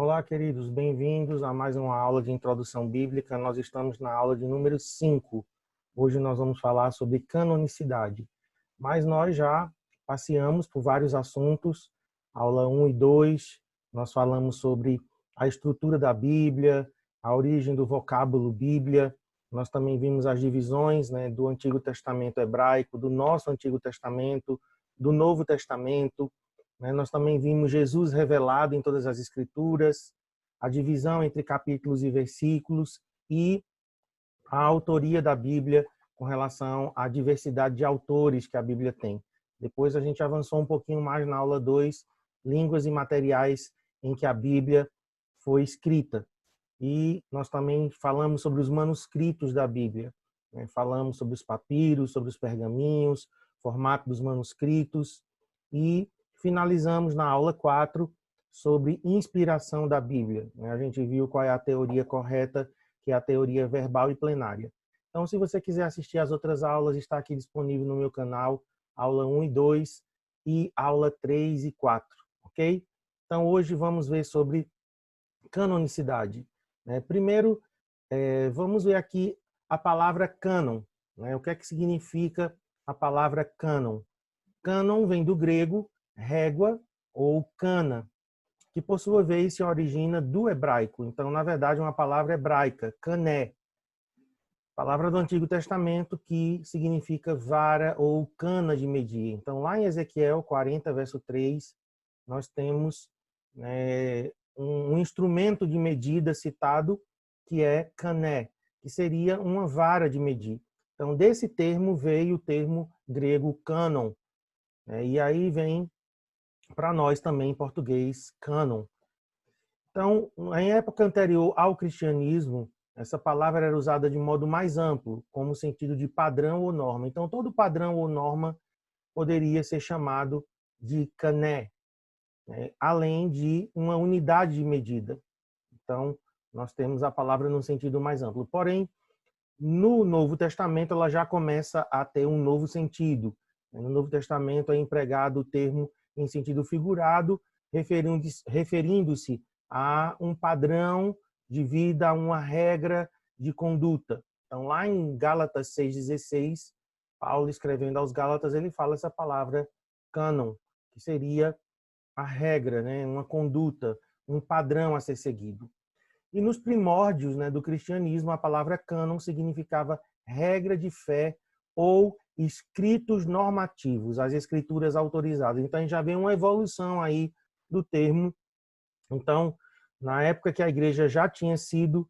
Olá, queridos, bem-vindos a mais uma aula de introdução bíblica. Nós estamos na aula de número 5. Hoje nós vamos falar sobre canonicidade. Mas nós já passeamos por vários assuntos. Aula 1 e 2, nós falamos sobre a estrutura da Bíblia, a origem do vocábulo Bíblia. Nós também vimos as divisões, do Antigo Testamento hebraico, do nosso Antigo Testamento, do Novo Testamento. Nós também vimos Jesus revelado em todas as Escrituras, a divisão entre capítulos e versículos e a autoria da Bíblia com relação à diversidade de autores que a Bíblia tem. Depois a gente avançou um pouquinho mais na aula 2, línguas e materiais em que a Bíblia foi escrita. E nós também falamos sobre os manuscritos da Bíblia. Falamos sobre os papiros, sobre os pergaminhos, formato dos manuscritos e finalizamos na aula 4 sobre inspiração da Bíblia. A gente viu qual é a teoria correta, que é a teoria verbal e plenária. Então, se você quiser assistir às outras aulas, está aqui disponível no meu canal, aula 1 e 2 e aula 3 e 4, ok? Então, hoje vamos ver sobre canonicidade. Primeiro, vamos ver aqui a palavra cânon. O que é que significa a palavra cânon? Cânon vem do grego régua ou cana, que por sua vez se origina do hebraico. Então, na verdade, é uma palavra hebraica, cané. Palavra do Antigo Testamento que significa vara ou cana de medir. Então, lá em Ezequiel 40, verso 3, nós temos um instrumento de medida citado que é cané, que seria uma vara de medir. Então, desse termo veio o termo grego cânon. E aí vem para nós também em português, cânon. Então, em época anterior ao cristianismo, essa palavra era usada de modo mais amplo, como sentido de padrão ou norma. Então, todo padrão ou norma poderia ser chamado de cané, além de uma unidade de medida. Então, nós temos a palavra num sentido mais amplo. Porém, no Novo Testamento, ela já começa a ter um novo sentido. No Novo Testamento é empregado o termo em sentido figurado, referindo-se a um padrão de vida, a uma regra de conduta. Então, lá em Gálatas 6,16, Paulo escrevendo aos Gálatas, ele fala essa palavra cânon, que seria a regra, uma conduta, um padrão a ser seguido. E nos primórdios do cristianismo, a palavra cânon significava regra de fé ou escritos normativos, as escrituras autorizadas. Então, a gente já vê uma evolução aí do termo. Então, na época que a igreja já tinha sido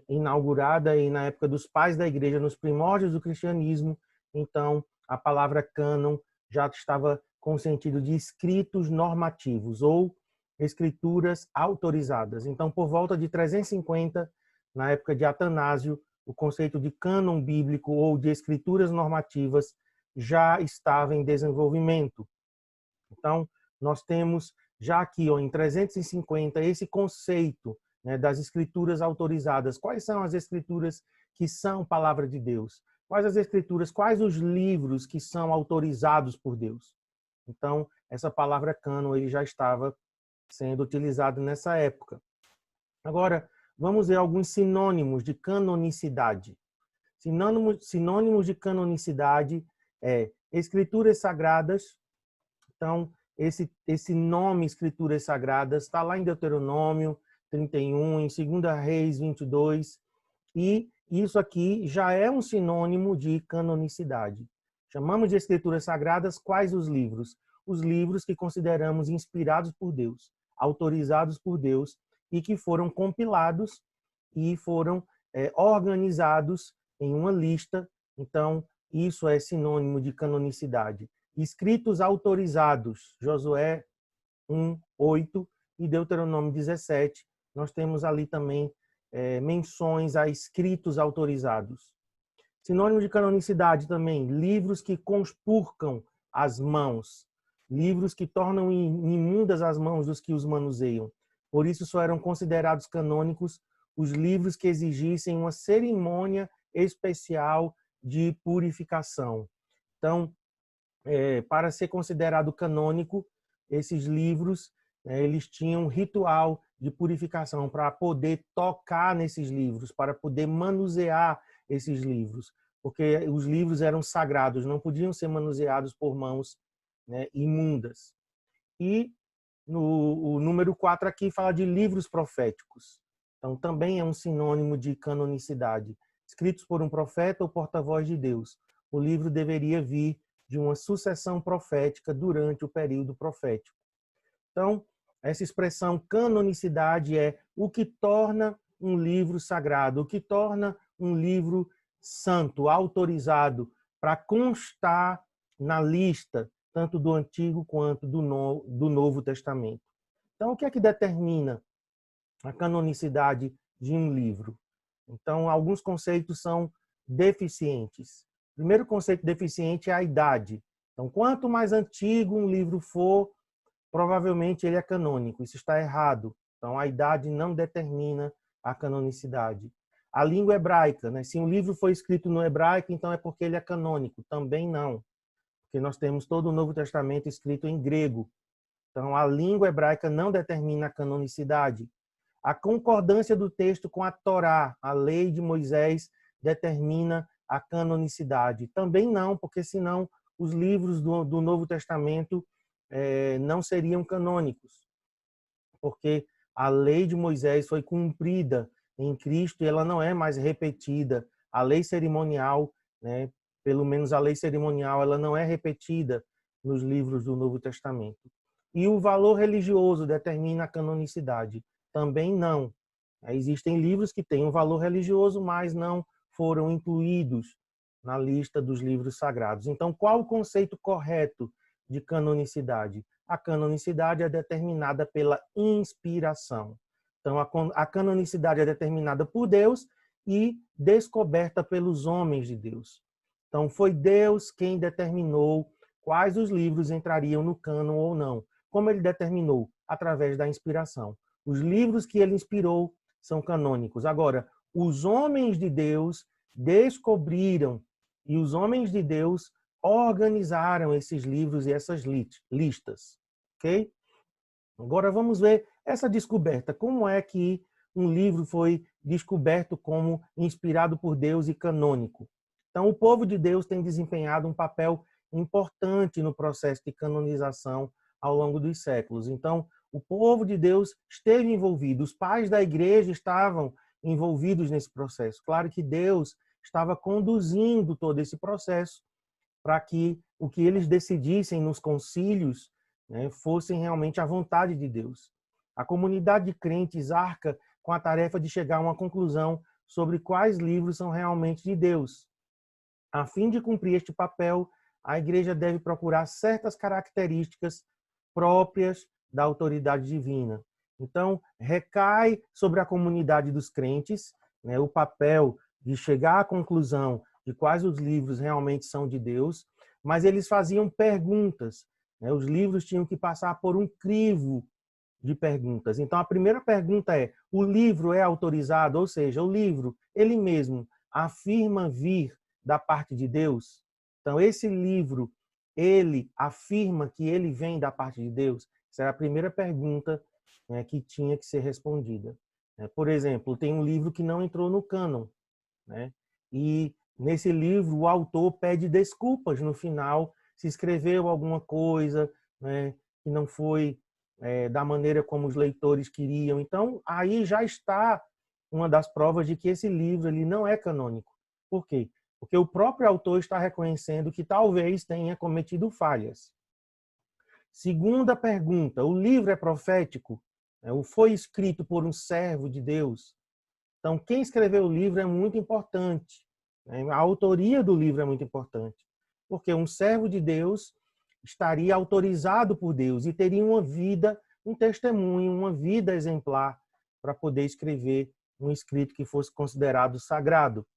inaugurada e na época dos pais da igreja, nos primórdios do cristianismo, então a palavra cânon já estava com o sentido de escritos normativos ou escrituras autorizadas. Então, por volta de 350, na época de Atanásio, o conceito de cânon bíblico ou de escrituras normativas já estava em desenvolvimento. Então, nós temos já aqui, em 350, esse conceito das escrituras autorizadas. Quais são as escrituras que são palavra de Deus? Quais as escrituras, quais os livros que são autorizados por Deus? Então, essa palavra cânon ele já estava sendo utilizado nessa época. Agora, vamos ver alguns sinônimos de canonicidade. Sinônimos de canonicidade escrituras sagradas. Então, esse nome Escrituras Sagradas está lá em Deuteronômio 31, em 2 Reis 22, e isso aqui já é um sinônimo de canonicidade. Chamamos de Escrituras Sagradas quais os livros? Os livros que consideramos inspirados por Deus, autorizados por Deus e que foram compilados e foram organizados em uma lista. Então, isso é sinônimo de canonicidade. Escritos autorizados, Josué 1, 8 e Deuteronômio 17. Nós temos ali também menções a escritos autorizados. Sinônimo de canonicidade também, livros que conspurcam as mãos, livros que tornam imundas as mãos dos que os manuseiam. Por isso só eram considerados canônicos os livros que exigissem uma cerimônia especial de purificação. Então, para ser considerado canônico, esses livros eles tinham um ritual de purificação para poder tocar nesses livros, para poder manusear esses livros, porque os livros eram sagrados, não podiam ser manuseados por mãos, né, imundas. E o número 4 aqui fala de livros proféticos. Então, também é um sinônimo de canonicidade. Escritos por um profeta ou porta-voz de Deus. O livro deveria vir de uma sucessão profética durante o período profético. Então, essa expressão canonicidade é o que torna um livro sagrado, o que torna um livro santo, autorizado para constar na lista, tanto do Antigo quanto do Novo Testamento. Então, o que é que determina a canonicidade de um livro? Então, alguns conceitos são deficientes. O primeiro conceito deficiente é a idade. Então, quanto mais antigo um livro for, provavelmente ele é canônico. Isso está errado. Então, a idade não determina a canonicidade. A língua hebraica, né? Se um livro foi escrito no hebraico, então é porque ele é canônico. Também não, porque nós temos todo o Novo Testamento escrito em grego. Então, a língua hebraica não determina a canonicidade. A concordância do texto com a Torá, a lei de Moisés, determina a canonicidade. Também não, porque senão os livros do Novo Testamento não seriam canônicos, porque a lei de Moisés foi cumprida em Cristo e ela não é mais repetida. A lei cerimonial, né, pelo menos a lei cerimonial, ela não é repetida nos livros do Novo Testamento. E o valor religioso determina a canonicidade. Também não. Existem livros que têm um valor religioso, mas não foram incluídos na lista dos livros sagrados. Então, qual o conceito correto de canonicidade? A canonicidade é determinada pela inspiração. Então, a canonicidade é determinada por Deus e descoberta pelos homens de Deus. Então, foi Deus quem determinou quais os livros entrariam no cânon ou não. Como ele determinou? Através da inspiração. Os livros que ele inspirou são canônicos. Agora, os homens de Deus descobriram e os homens de Deus organizaram esses livros e essas listas. Ok? Agora vamos ver essa descoberta. Como é que um livro foi descoberto como inspirado por Deus e canônico? Então, o povo de Deus tem desempenhado um papel importante no processo de canonização ao longo dos séculos. Então, o povo de Deus esteve envolvido, os pais da igreja estavam envolvidos nesse processo. Claro que Deus estava conduzindo todo esse processo para que o que eles decidissem nos concílios, né, fossem realmente a vontade de Deus. A comunidade de crentes arca com a tarefa de chegar a uma conclusão sobre quais livros são realmente de Deus. A fim de cumprir este papel, a igreja deve procurar certas características próprias da autoridade divina. Então, recai sobre a comunidade dos crentes, né, o papel de chegar à conclusão de quais os livros realmente são de Deus, mas eles faziam perguntas, né? Os livros tinham que passar por um crivo de perguntas. Então, a primeira pergunta é: o livro é autorizado? Ou seja, o livro, ele mesmo, afirma vir da parte de Deus? Então, esse livro, ele afirma que ele vem da parte de Deus? Essa era a primeira pergunta, né, que tinha que ser respondida. Por exemplo, tem um livro que não entrou no cânon, né? E nesse livro o autor pede desculpas no final se escreveu alguma coisa, né, que não foi da maneira como os leitores queriam. Então, aí já está uma das provas de que esse livro ele não é canônico. Por quê? Porque o próprio autor está reconhecendo que talvez tenha cometido falhas. Segunda pergunta: o livro é profético? Ou foi escrito por um servo de Deus? Então, quem escreveu o livro é muito importante. A autoria do livro é muito importante. Porque um servo de Deus estaria autorizado por Deus e teria uma vida, um testemunho, uma vida exemplar para poder escrever um escrito que fosse considerado sagrado.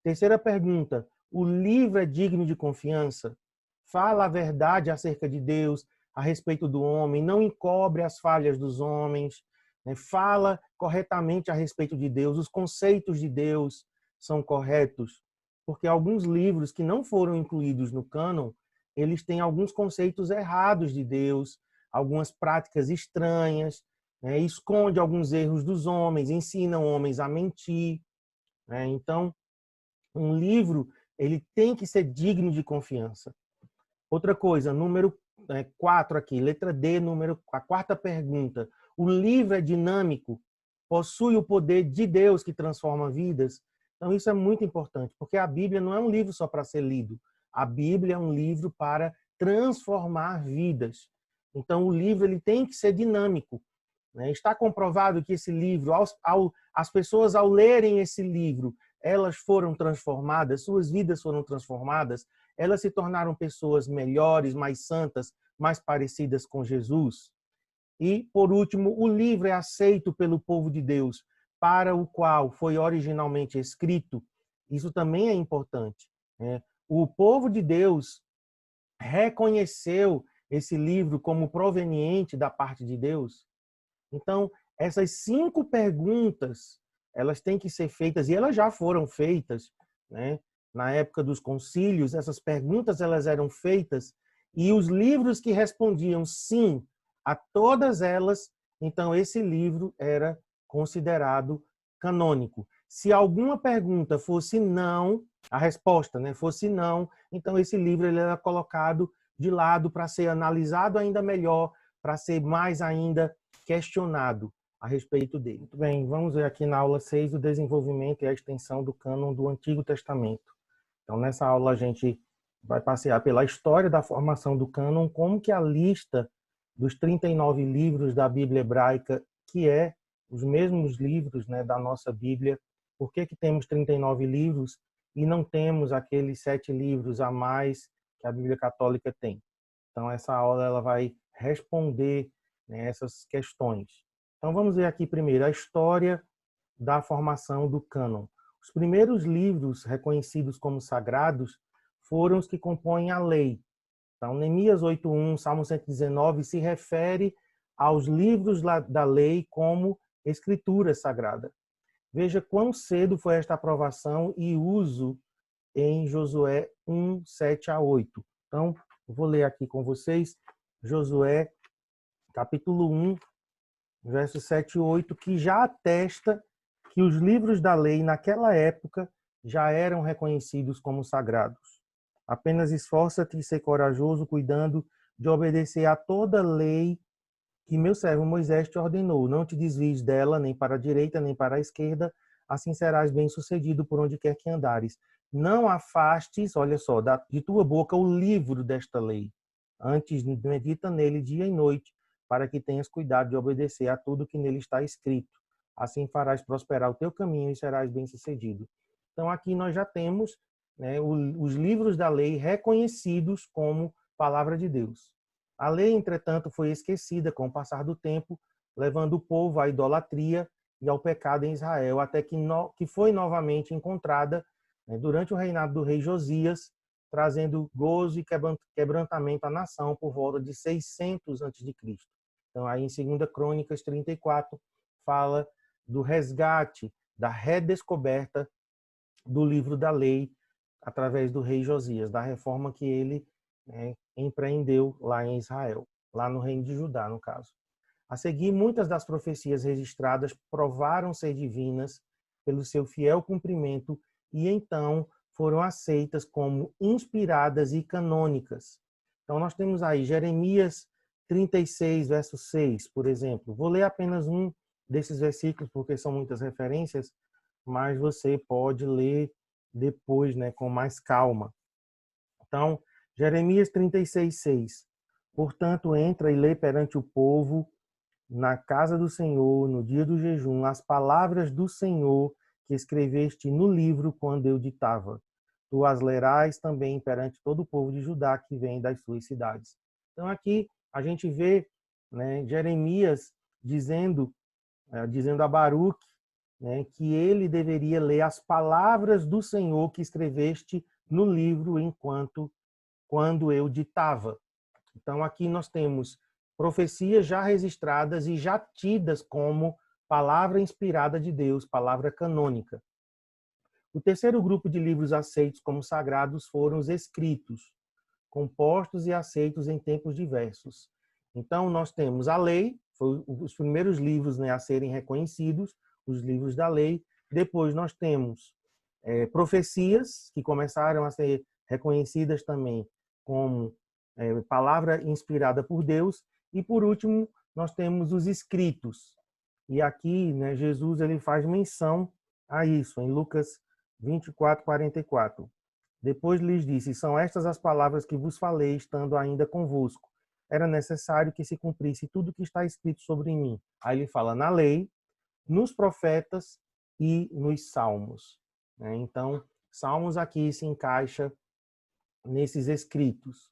Terceira pergunta: o livro é digno de confiança? Fala a verdade acerca de Deus, a respeito do homem, não encobre as falhas dos homens, né? Fala corretamente a respeito de Deus, os conceitos de Deus são corretos, porque alguns livros que não foram incluídos no cânon, eles têm alguns conceitos errados de Deus, algumas práticas estranhas, né? Esconde alguns erros dos homens, ensina homens a mentir, né? Então, um livro ele tem que ser digno de confiança. Outra coisa, número 4 aqui, letra D, a quarta pergunta. O livro é dinâmico, possui o poder de Deus que transforma vidas. Então isso é muito importante, porque a Bíblia não é um livro só para ser lido. A Bíblia é um livro para transformar vidas. Então o livro ele tem que ser dinâmico, né? Está comprovado que esse livro, as pessoas ao lerem esse livro, elas foram transformadas, suas vidas foram transformadas, elas se tornaram pessoas melhores, mais santas, mais parecidas com Jesus. E, por último, o livro é aceito pelo povo de Deus, para o qual foi originalmente escrito. Isso também é importante, né? O povo de Deus reconheceu esse livro como proveniente da parte de Deus. Então, essas 5 perguntas, elas têm que ser feitas, e elas já foram feitas, né? Na época dos concílios, essas perguntas elas eram feitas, e os livros que respondiam sim a todas elas, então esse livro era considerado canônico. Se alguma pergunta fosse não, a resposta, né, fosse não, então esse livro ele era colocado de lado para ser analisado ainda melhor, para ser mais ainda questionado a respeito dele. Muito bem, vamos ver aqui na aula 6 o desenvolvimento e a extensão do cânon do Antigo Testamento. Então, nessa aula a gente vai passear pela história da formação do cânon, como que a lista dos 39 livros da Bíblia hebraica, que é os mesmos livros, né, da nossa Bíblia, por que temos 39 livros e não temos aqueles 7 livros a mais que a Bíblia Católica tem? Então, essa aula ela vai responder, né, essas questões. Então, vamos ver aqui primeiro a história da formação do cânon. Os primeiros livros reconhecidos como sagrados foram os que compõem a lei. Então, Neemias 8:1, Salmo 119 se refere aos livros da lei como escritura sagrada. Veja quão cedo foi esta aprovação e uso em Josué 1, 7 a 8. Então, eu vou ler aqui com vocês Josué capítulo 1, versos 7 e 8, que já atesta que os livros da lei naquela época já eram reconhecidos como sagrados. Apenas esforça-te e ser corajoso, cuidando de obedecer a toda lei que meu servo Moisés te ordenou. Não te desvies dela, nem para a direita, nem para a esquerda, assim serás bem-sucedido por onde quer que andares. Não afastes, olha só, de tua boca o livro desta lei. Antes, medita nele dia e noite, para que tenhas cuidado de obedecer a tudo que nele está escrito. Assim farás prosperar o teu caminho e serás bem-sucedido. Então, aqui nós já temos, né, os livros da lei reconhecidos como palavra de Deus. A lei, entretanto, foi esquecida com o passar do tempo, levando o povo à idolatria e ao pecado em Israel, até que foi novamente encontrada, né, durante o reinado do rei Josias, trazendo gozo e quebrantamento à nação por volta de 600 a.C. Então, aí em 2 Crônicas 34, fala do resgate, da redescoberta do livro da lei através do rei Josias, da reforma que ele, né, empreendeu lá em Israel, lá no reino de Judá, no caso. A seguir, muitas das profecias registradas provaram ser divinas pelo seu fiel cumprimento e então foram aceitas como inspiradas e canônicas. Então nós temos aí Jeremias 36, verso 6, por exemplo. Vou ler apenas um desses versículos porque são muitas referências, mas você pode ler depois, né, com mais calma. Então, Jeremias 36, 6. Portanto, entra e lê perante o povo, na casa do Senhor, no dia do jejum, as palavras do Senhor que escreveste no livro quando eu ditava. Tu as lerás também perante todo o povo de Judá que vem das suas cidades. Então, aqui a gente vê, né, Jeremias dizendo a Baruque, né, que ele deveria ler as palavras do Senhor que escreveste no livro quando eu ditava. Então, aqui nós temos profecias já registradas e já tidas como palavra inspirada de Deus, palavra canônica. O terceiro grupo de livros aceitos como sagrados foram os escritos, compostos e aceitos em tempos diversos. Então, nós temos a lei, Foi os primeiros livros, né, a serem reconhecidos, os livros da lei. Depois nós temos profecias, que começaram a ser reconhecidas também como palavra inspirada por Deus. E, por último, nós temos os escritos. E aqui, né, Jesus ele faz menção a isso, em Lucas 24, 44. Depois lhes disse: são estas as palavras que vos falei, estando ainda convosco. Era necessário que se cumprisse tudo o que está escrito sobre mim. Aí ele fala na lei, nos profetas e nos salmos. Então, salmos aqui se encaixa nesses escritos.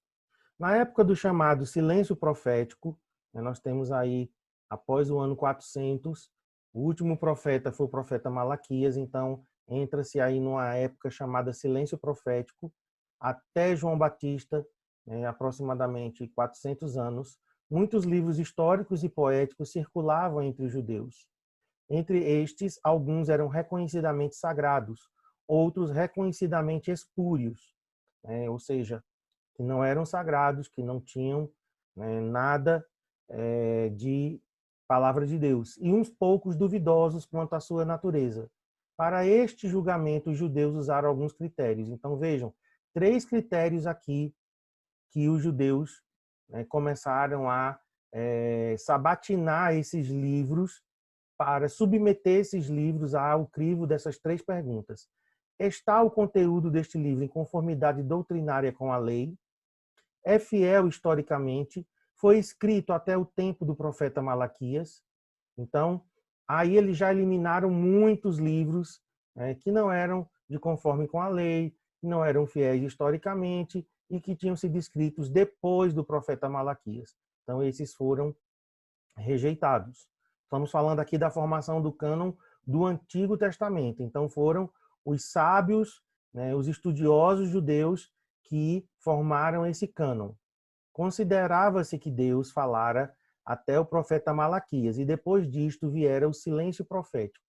Na época do chamado silêncio profético, nós temos aí, após o ano 400, o último profeta foi o profeta Malaquias, então entra-se aí numa época chamada silêncio profético, até João Batista, aproximadamente 400 anos, muitos livros históricos e poéticos circulavam entre os judeus. Entre estes, alguns eram reconhecidamente sagrados, outros reconhecidamente espúrios, ou seja, que não eram sagrados, que não tinham nada de palavra de Deus, e uns poucos duvidosos quanto à sua natureza. Para este julgamento, os judeus usaram alguns critérios. Então, vejam, 3 critérios aqui que os judeus começaram a sabatinar esses livros para submeter esses livros ao crivo dessas 3 perguntas. Está o conteúdo deste livro em conformidade doutrinária com a lei? É fiel historicamente? Foi escrito até o tempo do profeta Malaquias? Então, aí eles já eliminaram muitos livros que não eram de conforme com a lei, que não eram fiéis historicamente e que tinham sido escritos depois do profeta Malaquias. Então, esses foram rejeitados. Estamos falando aqui da formação do cânon do Antigo Testamento. Então, foram os sábios, os estudiosos judeus que formaram esse cânon. Considerava-se que Deus falara até o profeta Malaquias, e depois disto viera o silêncio profético.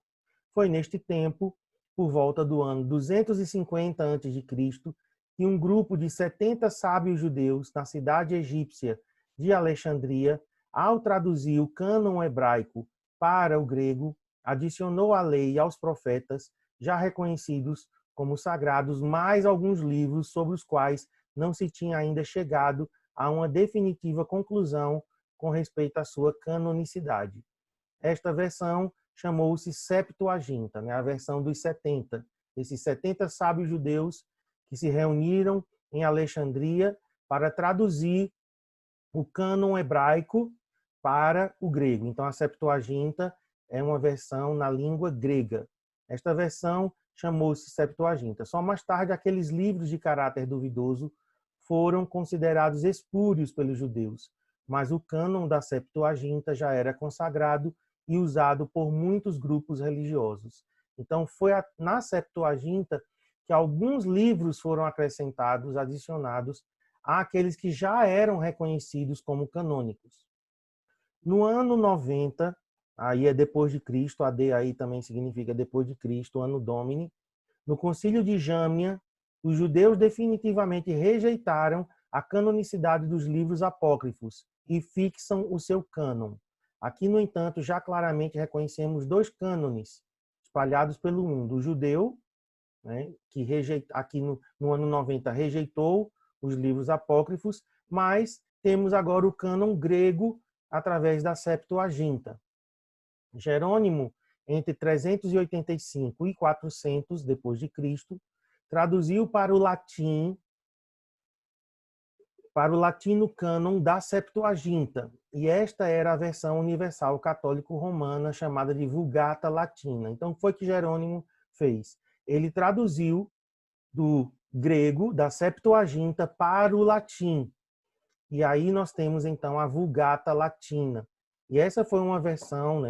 Foi neste tempo, por volta do ano 250 a.C., que um grupo de 70 sábios judeus na cidade egípcia de Alexandria, ao traduzir o cânon hebraico para o grego, adicionou à lei e aos profetas, já reconhecidos como sagrados, mais alguns livros sobre os quais não se tinha ainda chegado a uma definitiva conclusão com respeito à sua canonicidade. Esta versão chamou-se Septuaginta, a versão dos 70. Esses 70 sábios judeus que se reuniram em Alexandria para traduzir o cânon hebraico para o grego. Então, a Septuaginta é uma versão na língua grega. Esta versão chamou-se Septuaginta. Só mais tarde, aqueles livros de caráter duvidoso foram considerados espúrios pelos judeus, mas o cânon da Septuaginta já era consagrado e usado por muitos grupos religiosos. Então, foi na Septuaginta que alguns livros foram acrescentados, adicionados àqueles que já eram reconhecidos como canônicos. No ano 90, aí é depois de Cristo, AD aí também significa depois de Cristo, ano Domini, no Concílio de Jâmnia, os judeus definitivamente rejeitaram a canonicidade dos livros apócrifos e fixam o seu cânon. Aqui, no entanto, já claramente reconhecemos 2 cânones espalhados pelo mundo. O judeu, que aqui no ano 90 rejeitou os livros apócrifos, mas temos agora o cânon grego através da Septuaginta. Jerônimo, entre 385 e 400 depois de Cristo, traduziu para o latino cânon da Septuaginta, e esta era a versão universal católico-romana chamada de Vulgata Latina. Então, foi o que Jerônimo fez. Ele traduziu do grego, da Septuaginta, para o latim. E aí nós temos, então, a Vulgata Latina. E essa foi uma versão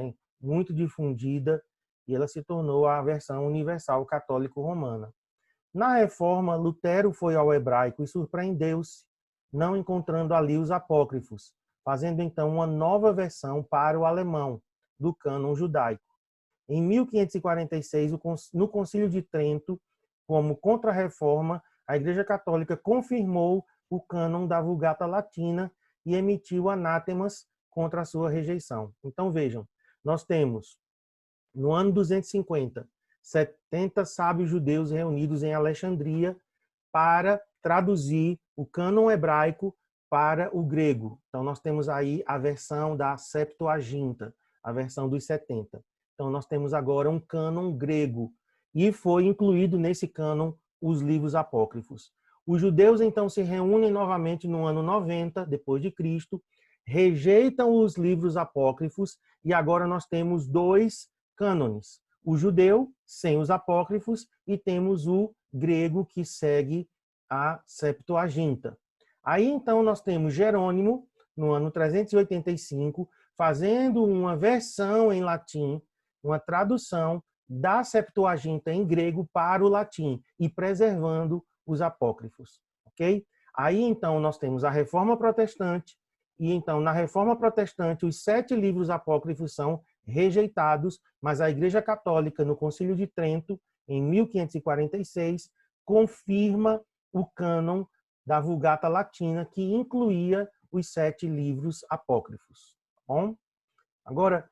muito difundida, e ela se tornou a versão universal católico-romana. Na Reforma, Lutero foi ao hebraico e surpreendeu-se, não encontrando ali os apócrifos, fazendo então uma nova versão para o alemão, do cânon judaico. Em 1546, no Concílio de Trento, como contra-reforma, a Igreja Católica confirmou o cânon da Vulgata Latina e emitiu anátemas contra a sua rejeição. Então vejam, nós temos no ano 250, 70 sábios judeus reunidos em Alexandria para traduzir o cânon hebraico para o grego. Então nós temos aí a versão da Septuaginta, a versão dos 70. Então nós temos agora um cânon grego e foi incluído nesse cânon os livros apócrifos. Os judeus então se reúnem novamente no ano 90 depois de Cristo, rejeitam os livros apócrifos e agora nós temos dois cânones: o judeu sem os apócrifos e temos o grego que segue a Septuaginta. Aí então nós temos Jerônimo no ano 385 fazendo uma versão em latim, uma tradução da Septuaginta em grego para o latim e preservando os apócrifos, ok? Aí então nós temos a Reforma Protestante e então na Reforma Protestante os 7 livros apócrifos são rejeitados, mas a Igreja Católica no Concílio de Trento em 1546 confirma o cânon da Vulgata Latina que incluía os 7 livros apócrifos. Bom, agora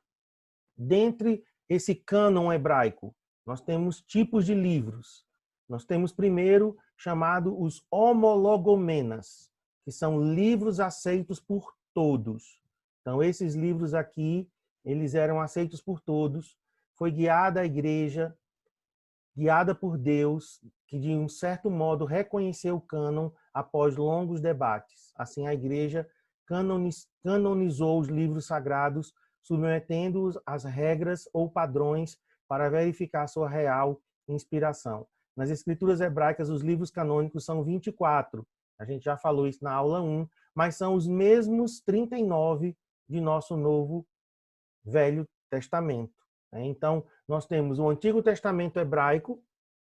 dentre esse cânon hebraico nós temos tipos de livros. Nós temos primeiro chamado os homologomenas, que são livros aceitos por todos. Então esses livros aqui, eles eram aceitos por todos. Foi guiada a igreja, guiada por Deus, que de um certo modo reconheceu o cânon após longos debates. Assim a igreja canonizou os livros sagrados, submetendo-os às regras ou padrões para verificar sua real inspiração. Nas escrituras hebraicas, os livros canônicos são 24. A gente já falou isso na aula 1, mas são os mesmos 39 de nosso novo Velho Testamento. Então, nós temos o Antigo Testamento hebraico,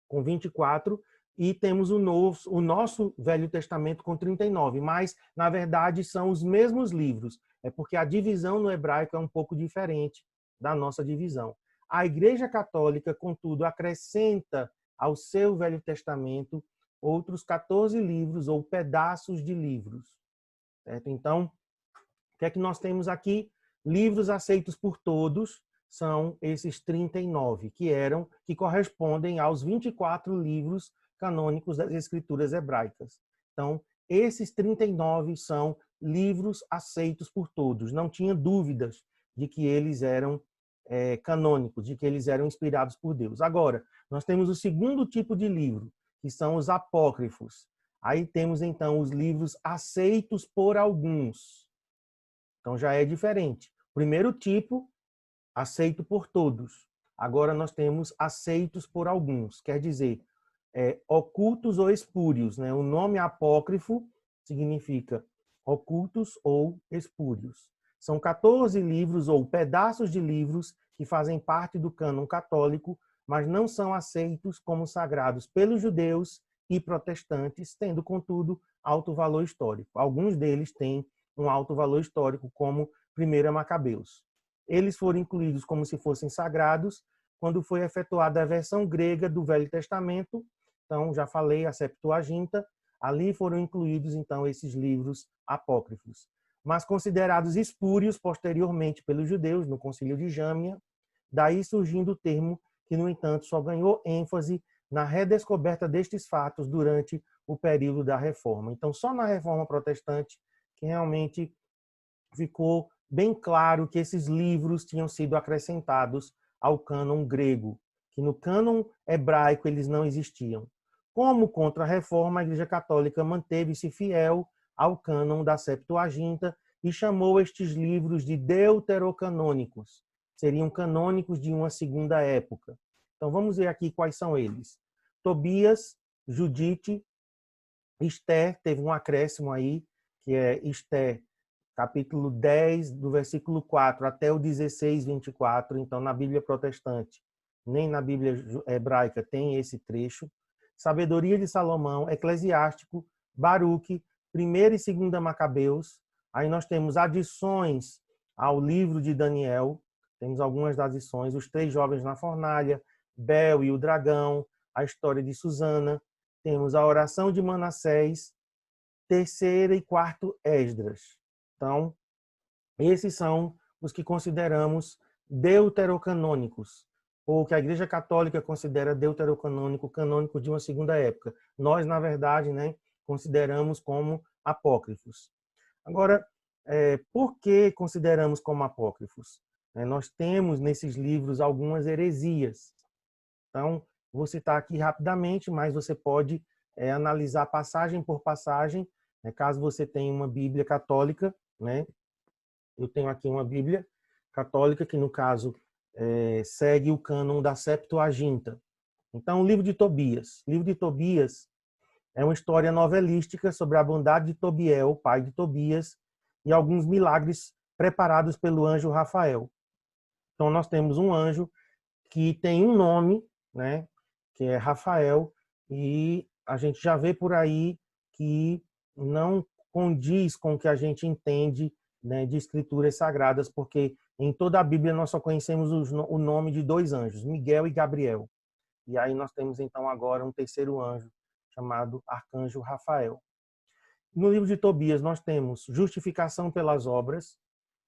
com 24, e temos o nosso Velho Testamento com 39. Mas, na verdade, são os mesmos livros. É porque a divisão no hebraico é um pouco diferente da nossa divisão. A Igreja Católica, contudo, acrescenta ao seu Velho Testamento outros 14 livros ou pedaços de livros. Certo? Então, o que é que nós temos aqui? Livros aceitos por todos são esses 39, que correspondem aos 24 livros canônicos das escrituras hebraicas. Então, esses 39 são livros aceitos por todos. Não tinha dúvidas de que eles eram canônicos, de que eles eram inspirados por Deus. Agora, nós temos o segundo tipo de livro, que são os apócrifos. Aí temos, então, os livros aceitos por alguns. Então, já é diferente. Primeiro tipo, aceito por todos. Agora nós temos aceitos por alguns. Quer dizer, ocultos ou espúrios. Né? O nome apócrifo significa ocultos ou espúrios. São 14 livros ou pedaços de livros que fazem parte do cânon católico, mas não são aceitos como sagrados pelos judeus e protestantes, tendo, contudo, alto valor histórico. Alguns deles têm um alto valor histórico, como 1 Macabeus. Eles foram incluídos como se fossem sagrados quando foi efetuada a versão grega do Velho Testamento. Então, já falei, a Septuaginta. Ali foram incluídos, então, esses livros apócrifos. Mas considerados espúrios posteriormente pelos judeus, no Concílio de Jâmia, daí surgindo o termo que, no entanto, só ganhou ênfase na redescoberta destes fatos durante o período da Reforma. Então, só na Reforma Protestante que realmente ficou bem claro que esses livros tinham sido acrescentados ao cânon grego, que no cânon hebraico eles não existiam. Como contra-reforma, a Igreja Católica manteve-se fiel ao cânon da Septuaginta e chamou estes livros de deuterocanônicos. Seriam canônicos de uma segunda época. Então vamos ver aqui quais são eles. Tobias, Judite, Esther, teve um acréscimo aí, que é Esther, capítulo 10, do versículo 4 até o 16, 24. Então, na Bíblia protestante, nem na Bíblia hebraica tem esse trecho. Sabedoria de Salomão, Eclesiástico, Baruque, 1ª e 2ª Macabeus. Aí nós temos adições ao livro de Daniel. Temos algumas das adições. Os 3 jovens na fornalha, Bel e o dragão, a história de Susana. Temos a oração de Manassés, 3º e 4º Esdras. Então, Esses são os que consideramos deuterocanônicos, ou que a Igreja Católica considera deuterocanônico, canônico de uma segunda época. Nós, na verdade, né, consideramos como apócrifos. Agora, por que consideramos como apócrifos? Nós temos nesses livros algumas heresias. Então, vou citar aqui rapidamente, mas você pode analisar passagem por passagem, né, caso você tenha uma Bíblia católica, né? Eu tenho aqui uma Bíblia católica que, no caso, segue o cânon da Septuaginta. Então, o livro de Tobias. O livro de Tobias é uma história novelística sobre a bondade de Tobiel, pai de Tobias, e alguns milagres preparados pelo anjo Rafael. Então, nós temos um anjo que tem um nome, né, que é Rafael, e a gente já vê por aí que não condiz com o que a gente entende, né, de escrituras sagradas, porque em toda a Bíblia nós só conhecemos o nome de dois anjos, Miguel e Gabriel. E aí nós temos então agora um terceiro anjo, chamado Arcanjo Rafael. No livro de Tobias nós temos justificação pelas obras,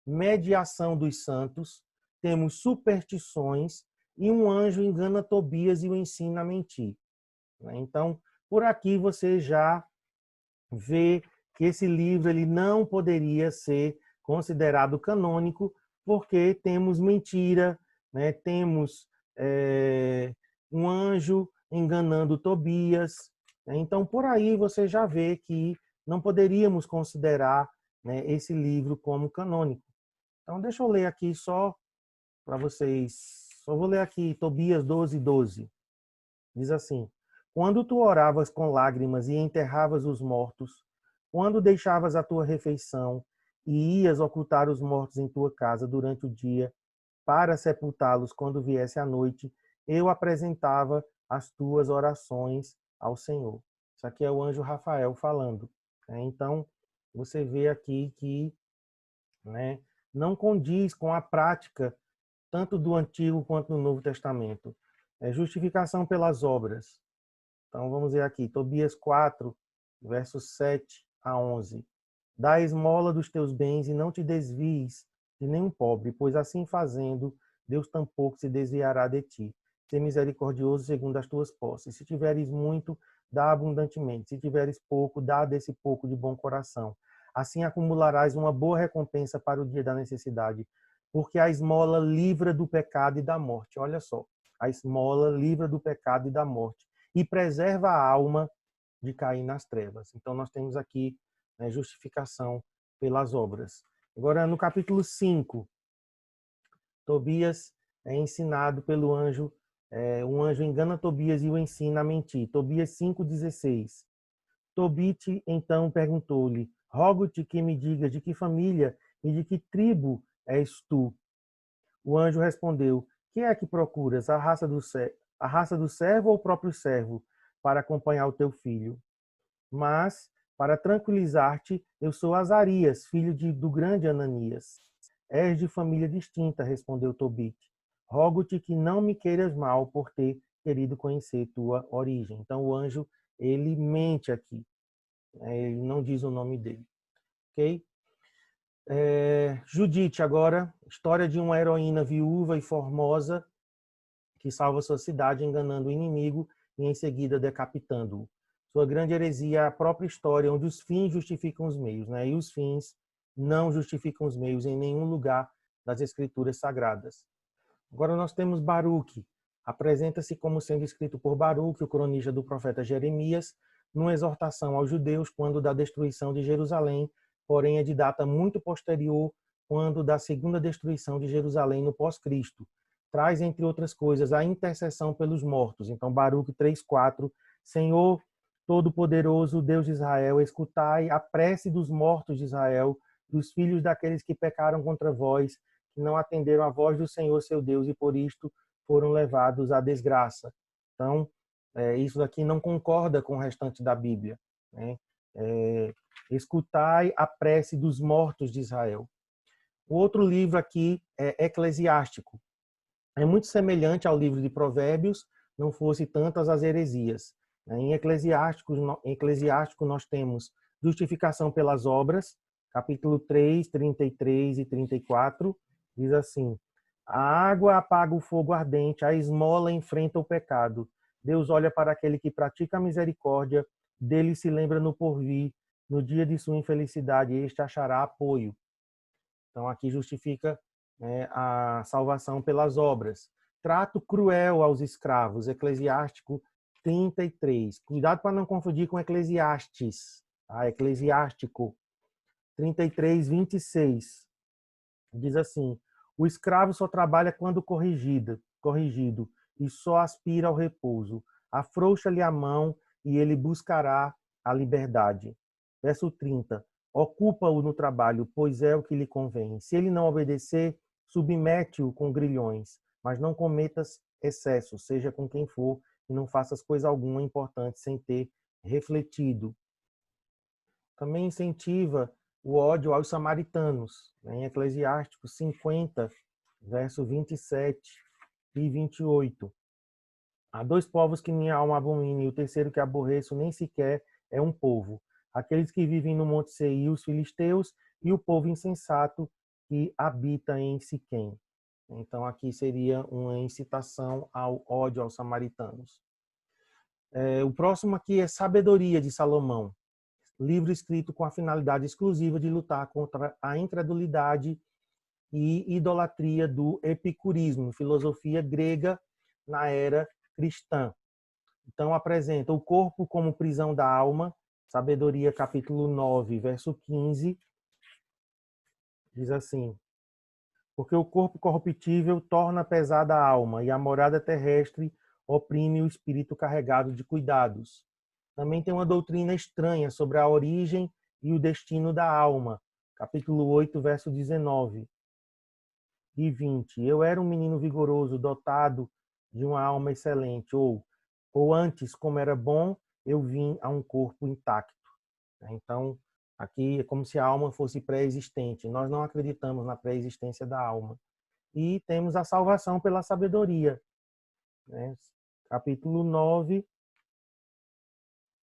mediação dos santos, temos superstições e um anjo engana Tobias e o ensina a mentir. Então, por aqui você já vê que esse livro ele não poderia ser considerado canônico, porque temos mentira, né? Temos um anjo enganando Tobias. Então, por aí você já vê que não poderíamos considerar, né, esse livro como canônico. Então, deixa eu ler aqui só para vocês. Só vou ler aqui Tobias 12:12. Diz assim: quando tu oravas com lágrimas e enterravas os mortos, quando deixavas a tua refeição e ias ocultar os mortos em tua casa durante o dia, para sepultá-los quando viesse a noite, eu apresentava as tuas orações ao Senhor. Isso aqui é o anjo Rafael falando. Então, você vê aqui que, né, não condiz com a prática tanto do Antigo quanto do Novo Testamento. Justificação pelas obras. Então, vamos ver aqui, Tobias 4, versos 7 a 11. Dá a esmola dos teus bens e não te desvies de nenhum pobre, pois assim fazendo, Deus tampouco se desviará de ti. Ser misericordioso segundo as tuas posses. Se tiveres muito, dá abundantemente. Se tiveres pouco, dá desse pouco de bom coração. Assim acumularás uma boa recompensa para o dia da necessidade, porque a esmola livra do pecado e da morte. Olha só, a esmola livra do pecado e da morte e preserva a alma de cair nas trevas. Então nós temos aqui, né, justificação pelas obras. Agora, no capítulo 5, Tobias é ensinado pelo anjo, um anjo engana Tobias e o ensina a mentir. Tobias 5:16. Tobit então perguntou-lhe: rogo-te que me digas de que família e de que tribo és tu. O anjo respondeu: que é que procuras, a raça do servo ou o próprio servo, para acompanhar o teu filho? Mas, para tranquilizar-te, eu sou Azarias, filho do grande Ananias. És de família distinta, respondeu Tobit. Rogo-te que não me queiras mal por ter querido conhecer tua origem. Então o anjo, ele mente aqui. Ele não diz o nome dele. Ok? Judite, agora, história de uma heroína viúva e formosa que salva sua cidade enganando o inimigo e em seguida decapitando-o. Sua grande heresia é a própria história onde os fins justificam os meios, né? E os fins não justificam os meios em nenhum lugar das escrituras sagradas. Agora nós temos Baruque. Apresenta-se como sendo escrito por Baruque, o cronista do profeta Jeremias, numa exortação aos judeus quando da destruição de Jerusalém, porém é de data muito posterior, quando da segunda destruição de Jerusalém no pós-Cristo. Traz, entre outras coisas, a intercessão pelos mortos. Então, Baruque 3:4, Senhor Todo-Poderoso, Deus de Israel, escutai a prece dos mortos de Israel, dos filhos daqueles que pecaram contra vós, que não atenderam à voz do Senhor, seu Deus, e por isto foram levados à desgraça. Então, isso daqui não concorda com o restante da Bíblia, né? Escutai a prece dos mortos de Israel. O outro livro aqui é Eclesiástico. É muito semelhante ao livro de Provérbios, não fosse tantas as heresias. Em Eclesiástico nós temos justificação pelas obras, capítulo 3, 33 e 34, diz assim: a água apaga o fogo ardente, a esmola enfrenta o pecado. Deus olha para aquele que pratica a misericórdia, dele se lembra no porvir, no dia de sua infelicidade, este achará apoio. Então, aqui justifica, né, a salvação pelas obras. Trato cruel aos escravos, Eclesiástico 33. Cuidado para não confundir com Eclesiastes, tá? Eclesiástico 33, 26. Diz assim: o escravo só trabalha quando corrigido, e só aspira ao repouso. Afrouxa-lhe a mão e ele buscará a liberdade. Verso 30. Ocupa-o no trabalho, pois é o que lhe convém. Se ele não obedecer, submete-o com grilhões, mas não cometas excesso, seja com quem for, e não faças coisa alguma importante sem ter refletido. Também incentiva o ódio aos samaritanos, né? Em Eclesiástico 50, verso 27 e 28. Há dois povos que minha alma abomina, e o terceiro que aborreço nem sequer é um povo. Aqueles que vivem no Monte Seir, os filisteus, e o povo insensato que habita em Siquém. Então, aqui seria uma incitação ao ódio aos samaritanos. O próximo aqui é Sabedoria, de Salomão. Livro escrito com a finalidade exclusiva de lutar contra a incredulidade e idolatria do epicurismo, filosofia grega na era cristã. Então, apresenta o corpo como prisão da alma, Sabedoria, capítulo 9, verso 15, diz assim: porque o corpo corruptível torna pesada a alma, e a morada terrestre oprime o espírito carregado de cuidados. Também tem uma doutrina estranha sobre a origem e o destino da alma, capítulo 8, verso 19 e 20. Eu era um menino vigoroso, dotado de uma alma excelente, ou antes, como era bom, eu vim a um corpo intacto. Então, aqui é como se a alma fosse pré-existente. Nós não acreditamos na pré-existência da alma. E temos a salvação pela sabedoria, né? Capítulo 9,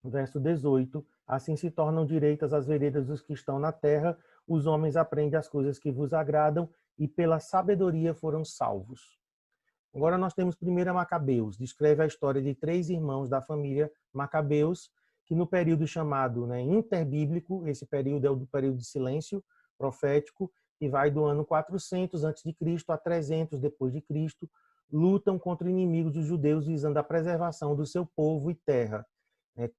verso 18. Assim se tornam direitas as veredas dos que estão na terra, os homens aprendem as coisas que vos agradam, e pela sabedoria foram salvos. Agora nós temos 1 Macabeus, descreve a história de 3 irmãos da família Macabeus, que no período chamado, né, interbíblico, esse período é o período de silêncio profético, que vai do ano 400 a.C. a 300 depois de Cristo, lutam contra inimigos dos judeus visando a preservação do seu povo e terra.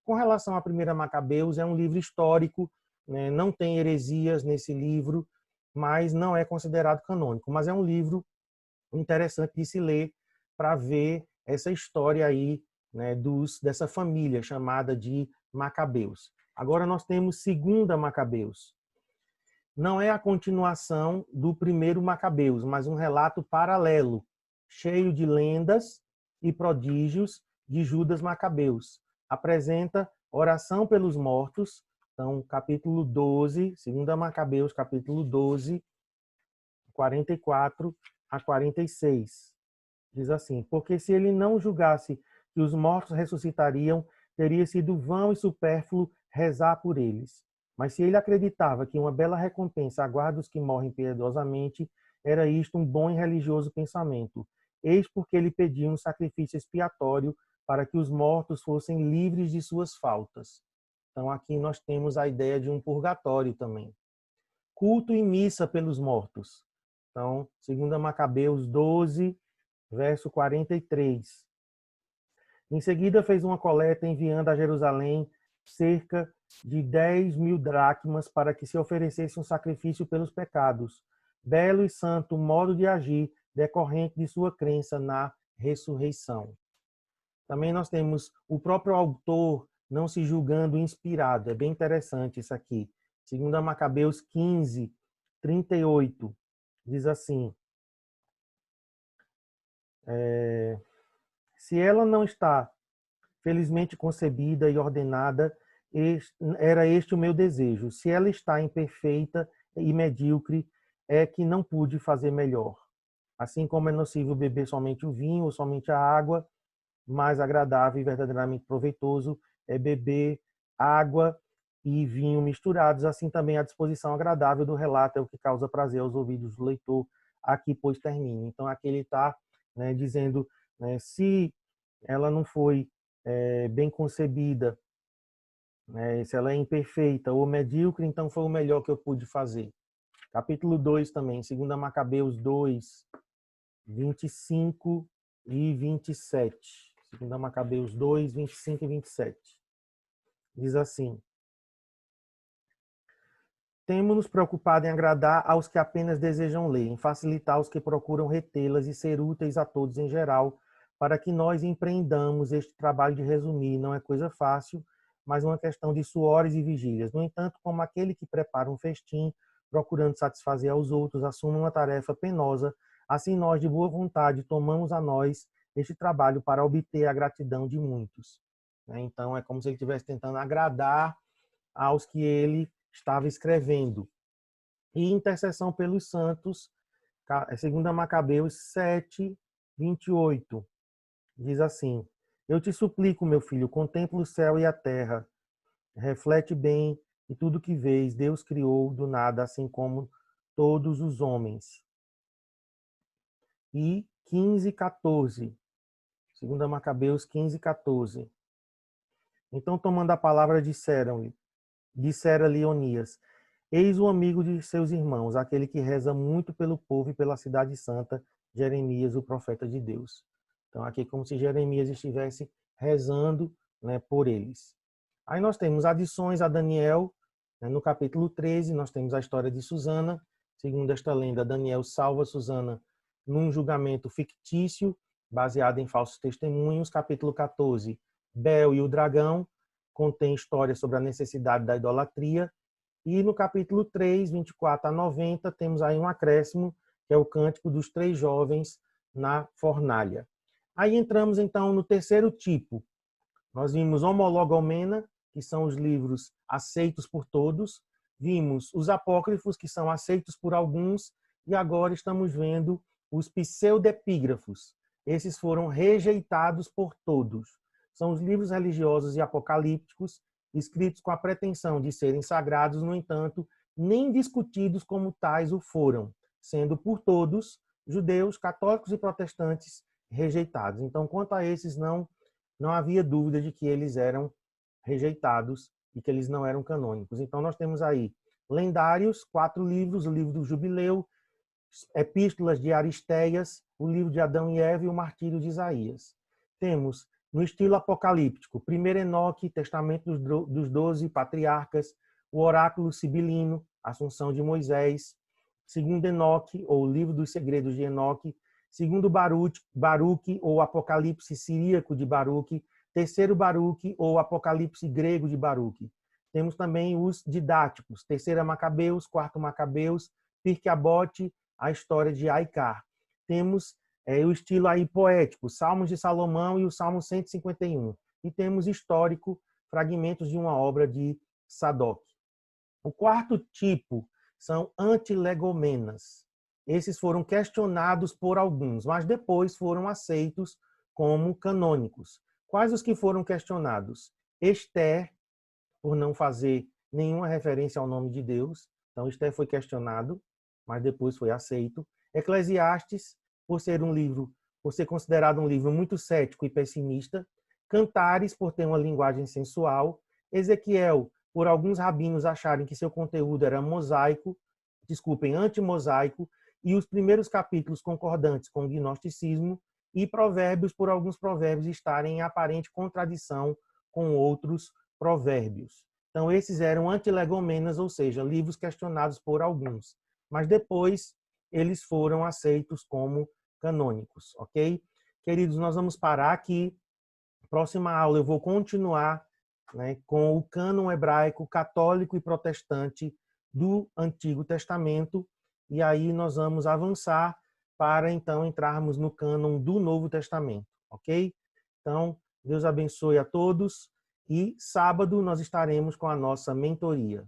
Com relação à 1 Macabeus, é um livro histórico, né, não tem heresias nesse livro, mas não é considerado canônico. Mas é um livro interessante de se ler para ver essa história aí, né, dessa família chamada de Macabeus. Agora nós temos 2 Macabeus. Não é a continuação do 1 Macabeus, mas um relato paralelo, cheio de lendas e prodígios de Judas Macabeus. Apresenta oração pelos mortos, então capítulo 12, 2 Macabeus, capítulo 12, 44 a 46. Diz assim: porque se ele não julgasse que os mortos ressuscitariam, teria sido vão e supérfluo rezar por eles. Mas se ele acreditava que uma bela recompensa aguarda os que morrem piedosamente, era isto um bom e religioso pensamento. Eis porque ele pedia um sacrifício expiatório para que os mortos fossem livres de suas faltas. Então aqui nós temos a ideia de um purgatório também. Culto e missa pelos mortos. Então, 2 Macabeus 12, verso 43. Em seguida, fez uma coleta enviando a Jerusalém cerca de 10.000 dracmas para que se oferecesse um sacrifício pelos pecados. Belo e santo modo de agir decorrente de sua crença na ressurreição. Também nós temos o próprio autor não se julgando inspirado. É bem interessante isso aqui. 2 Macabeus 15, 38. Diz assim: se ela não está felizmente concebida e ordenada, era este o meu desejo. Se ela está imperfeita e medíocre, é que não pude fazer melhor. Assim como é nocivo beber somente o vinho ou somente a água, mais agradável e verdadeiramente proveitoso é beber água e vinho misturados, assim também a disposição agradável do relato é o que causa prazer aos ouvidos do leitor, aqui pois termina. Então aqui ele está, né, dizendo, né, se ela não foi bem concebida, né, se ela é imperfeita ou medíocre, então foi o melhor que eu pude fazer. Capítulo 2 também, 2 Macabeus 2, 25 e 27. 2 Macabeus 2, 25 e 27. Diz assim: temos-nos preocupado em agradar aos que apenas desejam ler, em facilitar os que procuram retê-las e ser úteis a todos em geral, para que nós empreendamos este trabalho de resumir. Não é coisa fácil, mas uma questão de suores e vigílias. No entanto, como aquele que prepara um festim, procurando satisfazer aos outros, assume uma tarefa penosa, assim nós, de boa vontade, tomamos a nós este trabalho para obter a gratidão de muitos. Então, é como se ele estivesse tentando agradar aos que ele estava escrevendo. E intercessão pelos santos, 2 Macabeus 7, 28, diz assim: eu te suplico, meu filho, contempla o céu e a terra, reflete bem e tudo que vês, Deus criou do nada, assim como todos os homens. E 15, 14, 2 Macabeus 15, 14. Então, tomando a palavra, dissera-lhe Onias: eis o amigo de seus irmãos, aquele que reza muito pelo povo e pela cidade santa, Jeremias, o profeta de Deus. Então, aqui é como se Jeremias estivesse rezando, né, por eles. Aí nós temos adições a Daniel, né, no capítulo 13, nós temos a história de Susana. Segundo esta lenda, Daniel salva Susana num julgamento fictício, baseado em falsos testemunhos. Capítulo 14, Bel e o dragão, contém história sobre a necessidade da idolatria. E no capítulo 3, 24 a 90, temos aí um acréscimo, que é o cântico dos 3 jovens na fornalha. Aí entramos, então, no terceiro tipo. Nós vimos Homologomena, que são os livros aceitos por todos. Vimos os apócrifos, que são aceitos por alguns. E agora estamos vendo os pseudepígrafos. Esses foram rejeitados por todos. São os livros religiosos e apocalípticos, escritos com a pretensão de serem sagrados, no entanto, nem discutidos como tais o foram, sendo por todos, judeus, católicos e protestantes, rejeitados. Então, quanto a esses, não havia dúvida de que eles eram rejeitados e que eles não eram canônicos. Então, nós temos aí lendários, 4 livros, o livro do Jubileu, Epístolas de Aristeias, o livro de Adão e Eva e o Martírio de Isaías. Temos, no estilo apocalíptico, 1 Enoque, Testamento dos 12 Patriarcas, o Oráculo Sibilino, Assunção de Moisés, 2 Enoque, ou o Livro dos Segredos de Enoque, 2 Baruque, ou Apocalipse Siríaco de Baruque, 3 Baruque, ou Apocalipse Grego de Baruque. Temos também os didáticos, 3 Macabeus, 4 Macabeus, Pirke-Abote, a história de Aicar. Temos o estilo aí poético, Salmos de Salomão e o Salmo 151. E temos histórico, fragmentos de uma obra de Sadoc. O quarto tipo são antilegomenas. Esses foram questionados por alguns, mas depois foram aceitos como canônicos. Quais os que foram questionados? Esther, por não fazer nenhuma referência ao nome de Deus. Então, Esther foi questionado, mas depois foi aceito. Eclesiastes, por ser considerado um livro muito cético e pessimista. Cantares, por ter uma linguagem sensual. Ezequiel, por alguns rabinos acharem que seu conteúdo era antimosaico, e os primeiros capítulos concordantes com o gnosticismo, e Provérbios, por alguns provérbios estarem em aparente contradição com outros provérbios. Então, esses eram antilegomenas, ou seja, livros questionados por alguns. Mas depois, eles foram aceitos como canônicos, ok? Queridos, nós vamos parar aqui. Próxima aula eu vou continuar, né, com o cânon hebraico católico e protestante do Antigo Testamento, e aí nós vamos avançar para então entrarmos no cânon do Novo Testamento, ok? Então, Deus abençoe a todos, e sábado nós estaremos com a nossa mentoria.